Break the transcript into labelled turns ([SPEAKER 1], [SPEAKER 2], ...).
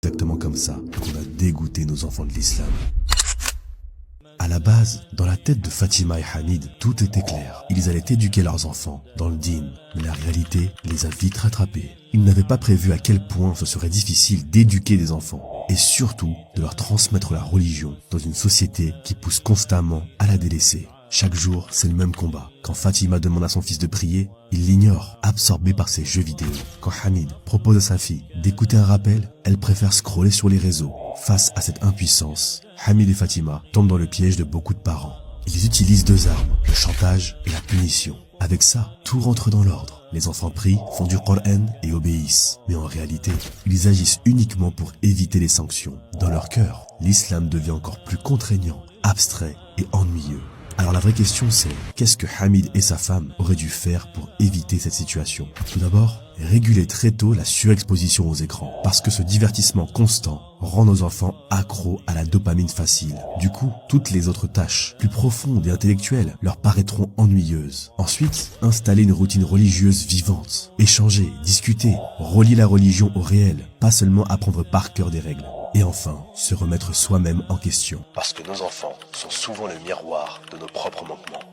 [SPEAKER 1] exactement comme ça qu'on a dégoûté nos enfants de l'islam. À la base, dans la tête de Fatima et Hamid, tout était clair. Ils allaient éduquer leurs enfants dans le dîn, mais la réalité les a vite rattrapés. Ils n'avaient pas prévu à quel point ce serait difficile d'éduquer des enfants, et surtout de leur transmettre la religion dans une société qui pousse constamment à la délaisser. Chaque jour, c'est le même combat. Quand Fatima demande à son fils de prier, il l'ignore, absorbé par ses jeux vidéo. Quand Hamid propose à sa fille d'écouter un rappel, elle préfère scroller sur les réseaux. Face à cette impuissance, Hamid et Fatima tombent dans le piège de beaucoup de parents. Ils utilisent deux armes, le chantage et la punition. Avec ça, tout rentre dans l'ordre. Les enfants prient, font du Coran et obéissent. Mais en réalité, ils agissent uniquement pour éviter les sanctions. Dans leur cœur, l'islam devient encore plus contraignant, abstrait et ennuyeux. Alors la vraie question c'est, qu'est-ce que Hamid et sa femme auraient dû faire pour éviter cette situation? Tout d'abord, réguler très tôt la surexposition aux écrans, parce que ce divertissement constant rend nos enfants accros à la dopamine facile. Du coup, toutes les autres tâches, plus profondes et intellectuelles, leur paraîtront ennuyeuses. Ensuite, installer une routine religieuse vivante, échanger, discuter, relier la religion au réel, pas seulement apprendre par cœur des règles. Et enfin, se remettre soi-même en question. Parce que nos enfants sont souvent le miroir de nos propres manquements.